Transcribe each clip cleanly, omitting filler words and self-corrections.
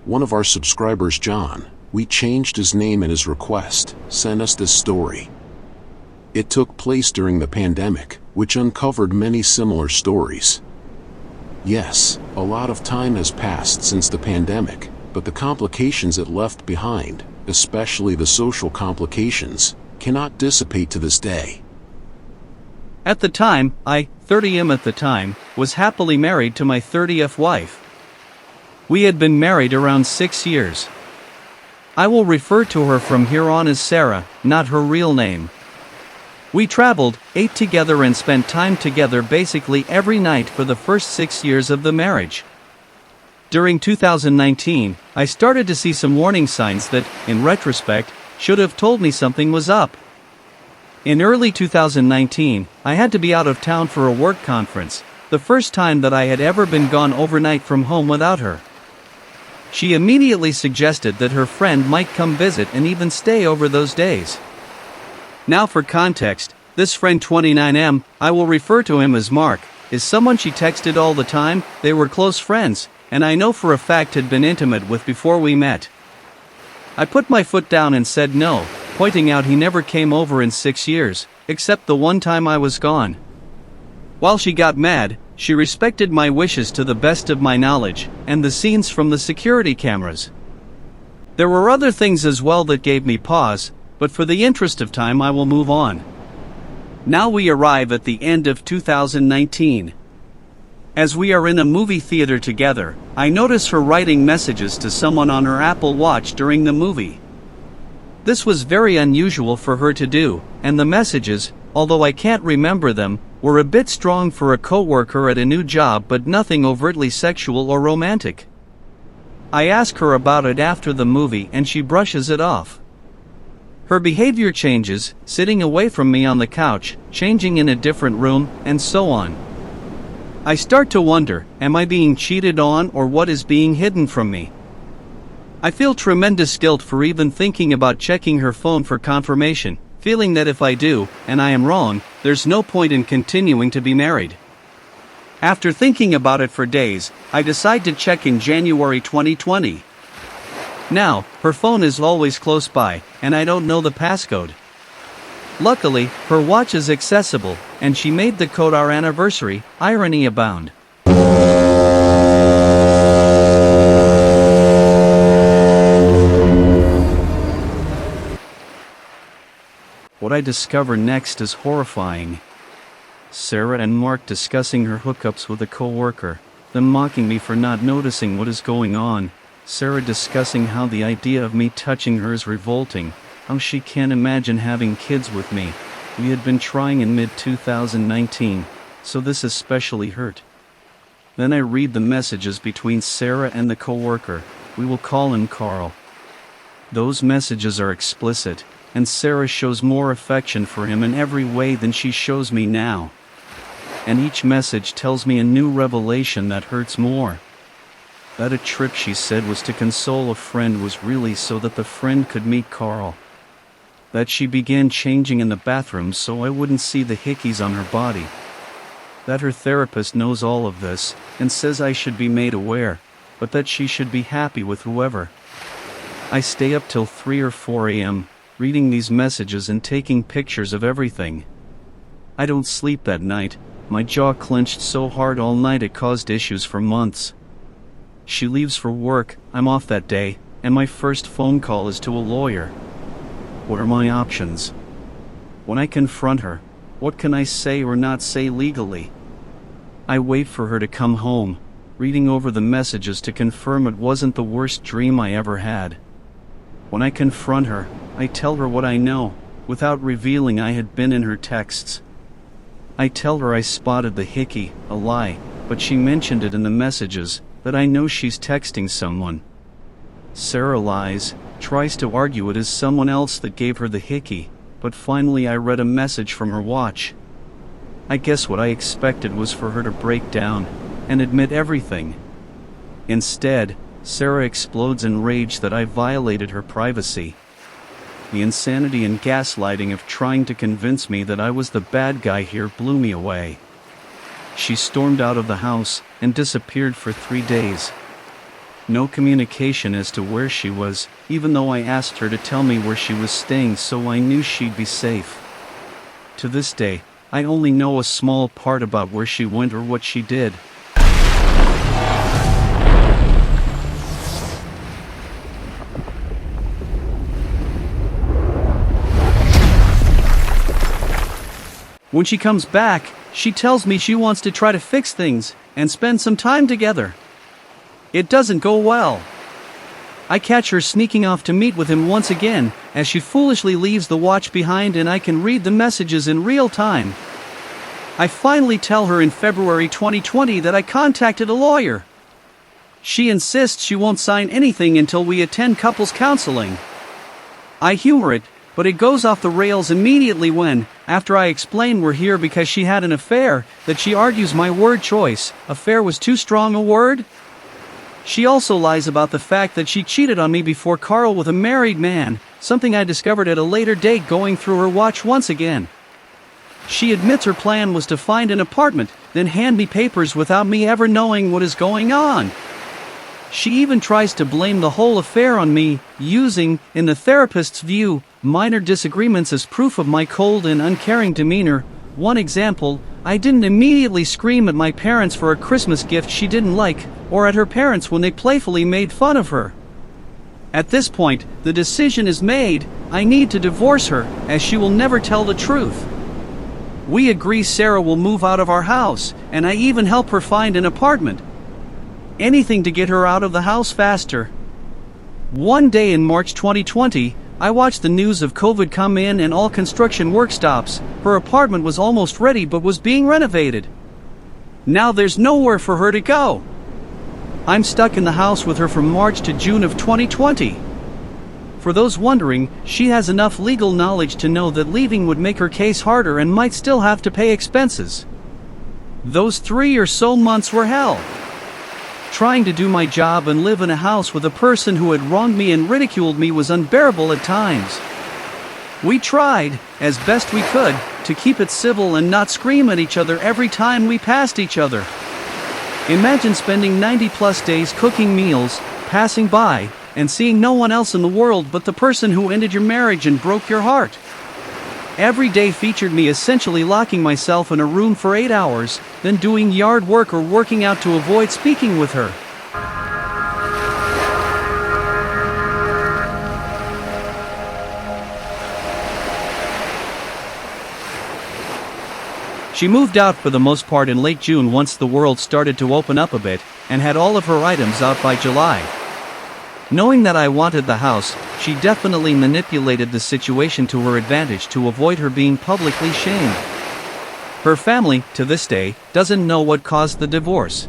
One of our subscribers, John, we changed his name and his request, sent us this story. It took place during the pandemic, which uncovered many similar stories. Yes, a lot of time has passed since the pandemic, but the complications it left behind, especially the social complications, cannot dissipate to this day. At the time, I, 30 at the time, was happily married to my 30th wife. We had been married around 6 years. I will refer to her from here on as Sarah, not her real name. We traveled, ate together and spent time together basically every night for the first 6 years of the marriage. During 2019, I started to see some warning signs that, in retrospect, should have told me something was up. In early 2019, I had to be out of town for a work conference, the first time that I had ever been gone overnight from home without her. She immediately suggested that her friend might come visit and even stay over those days. Now for context, this friend 29M, I will refer to him as Mark, is someone she texted all the time. They were close friends, and I know for a fact had been intimate with before we met. I put my foot down and said no, pointing out he never came over in 6 years, except the one time I was gone. While she got mad, she respected my wishes to the best of my knowledge, and the scenes from the security cameras. There were other things as well that gave me pause, but for the interest of time I will move on. Now we arrive at the end of 2019. As we are in a movie theater together, I notice her writing messages to someone on her Apple Watch during the movie. This was very unusual for her to do, and the messages, although I can't remember them, were a bit strong for a coworker at a new job but nothing overtly sexual or romantic. I ask her about it after the movie and she brushes it off. Her behavior changes, sitting away from me on the couch, changing in a different room, and so on. I start to wonder, am I being cheated on or what is being hidden from me? I feel tremendous guilt for even thinking about checking her phone for confirmation, feeling that if I do, and I am wrong, there's no point in continuing to be married. After thinking about it for days, I decide to check in January 2020. Now, her phone is always close by, and I don't know the passcode. Luckily, her watch is accessible, and she made the code our anniversary, irony abound. What I discover next is horrifying. Sarah and Mark discussing her hookups with a coworker, them mocking me for not noticing what is going on. Sarah discussing how the idea of me touching her is revolting, how she can't imagine having kids with me. We had been trying in mid-2019, so this especially hurt. Then I read the messages between Sarah and the coworker. We will call him Carl. Those messages are explicit, and Sarah shows more affection for him in every way than she shows me now. And each message tells me a new revelation that hurts more. That a trip she said was to console a friend was really so that the friend could meet Carl. That she began changing in the bathroom so I wouldn't see the hickeys on her body. That her therapist knows all of this, and says I should be made aware, but that she should be happy with whoever. I stay up till 3 or 4 a.m., reading these messages and taking pictures of everything. I don't sleep that night, my jaw clenched so hard all night it caused issues for months. She leaves for work, I'm off that day, and my first phone call is to a lawyer. What are my options? When I confront her, what can I say or not say legally? I wait for her to come home, reading over the messages to confirm it wasn't the worst dream I ever had. When I confront her, I tell her what I know, without revealing I had been in her texts. I tell her I spotted the hickey, a lie, but she mentioned it in the messages, that I know she's texting someone. Sarah lies, tries to argue it is someone else that gave her the hickey, but finally I read a message from her watch. I guess what I expected was for her to break down, and admit everything. Instead, Sarah explodes in rage that I violated her privacy. The insanity and gaslighting of trying to convince me that I was the bad guy here blew me away. She stormed out of the house and disappeared for 3 days. no communication as to where she was, even though I asked her to tell me where she was staying so I knew she'd be safe. To this day, I only know a small part about where she went or what she did. When she comes back, she tells me she wants to try to fix things and spend some time together. It doesn't go well. I catch her sneaking off to meet with him once again, as she foolishly leaves the watch behind and I can read the messages in real time. I finally tell her in February 2020 that I contacted a lawyer. She insists she won't sign anything until we attend couples counseling. I humor it, but it goes off the rails immediately when, after I explain we're here because she had an affair, that she argues my word choice, affair, was too strong a word. She also lies about the fact that she cheated on me before Carl with a married man, something I discovered at a later date going through her watch once again. She admits her plan was to find an apartment, then hand me papers without me ever knowing what is going on. She even tries to blame the whole affair on me, using, in the therapist's view, minor disagreements as proof of my cold and uncaring demeanor. One example, I didn't immediately scream at my parents for a Christmas gift she didn't like, or at her parents when they playfully made fun of her. At this point, the decision is made: I need to divorce her, as she will never tell the truth. We agree Sarah will move out of our house, and I even help her find an apartment. Anything to get her out of the house faster. One day in March 2020, I watched the news of COVID come in and all construction work stops. Her apartment was almost ready but was being renovated. Now there's nowhere for her to go. I'm stuck in the house with her from March to June of 2020. For those wondering, she has enough legal knowledge to know that leaving would make her case harder and might still have to pay expenses. Those 3 or so months were hell. Trying to do my job and live in a house with a person who had wronged me and ridiculed me was unbearable at times. We tried, as best we could, to keep it civil and not scream at each other every time we passed each other. Imagine spending 90+ days cooking meals, passing by, and seeing no one else in the world but the person who ended your marriage and broke your heart. Every day featured me essentially locking myself in a room for 8 hours, then doing yard work or working out to avoid speaking with her. She moved out for the most part in late June once the world started to open up a bit, and had all of her items out by July. Knowing that I wanted the house, she definitely manipulated the situation to her advantage to avoid her being publicly shamed. Her family, to this day, doesn't know what caused the divorce.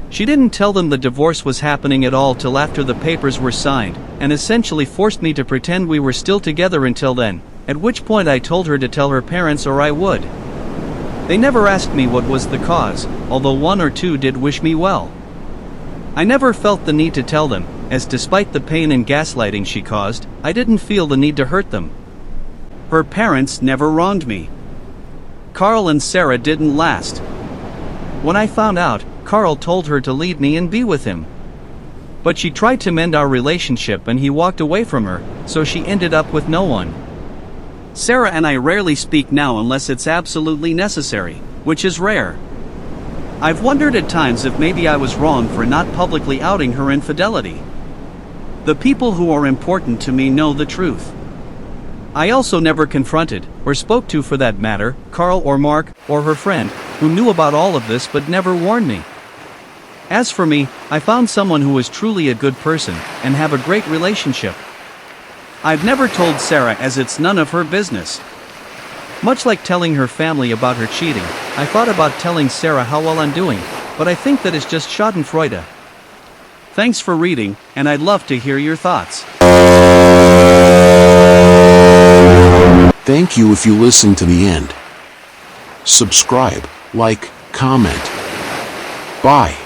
She didn't tell them the divorce was happening at all till after the papers were signed, and essentially forced me to pretend we were still together until then, at which point I told her to tell her parents or I would. They never asked me what was the cause, although 1 or 2 did wish me well. I never felt the need to tell them, as despite the pain and gaslighting she caused, I didn't feel the need to hurt them. Her parents never wronged me. Carl and Sarah didn't last. When I found out, Carl told her to leave me and be with him. But she tried to mend our relationship and he walked away from her, so she ended up with no one. Sarah and I rarely speak now unless it's absolutely necessary, which is rare. I've wondered at times if maybe I was wrong for not publicly outing her infidelity. The people who are important to me know the truth. I also never confronted, or spoke to for that matter, Carl or Mark, or her friend, who knew about all of this but never warned me. As for me, I found someone who is truly a good person, and have a great relationship. I've never told Sarah as it's none of her business. Much like telling her family about her cheating, I thought about telling Sarah how well I'm doing, but I think that is just schadenfreude. Thanks for reading, and I'd love to hear your thoughts. Thank you if you listened to the end. Subscribe, like, comment. Bye.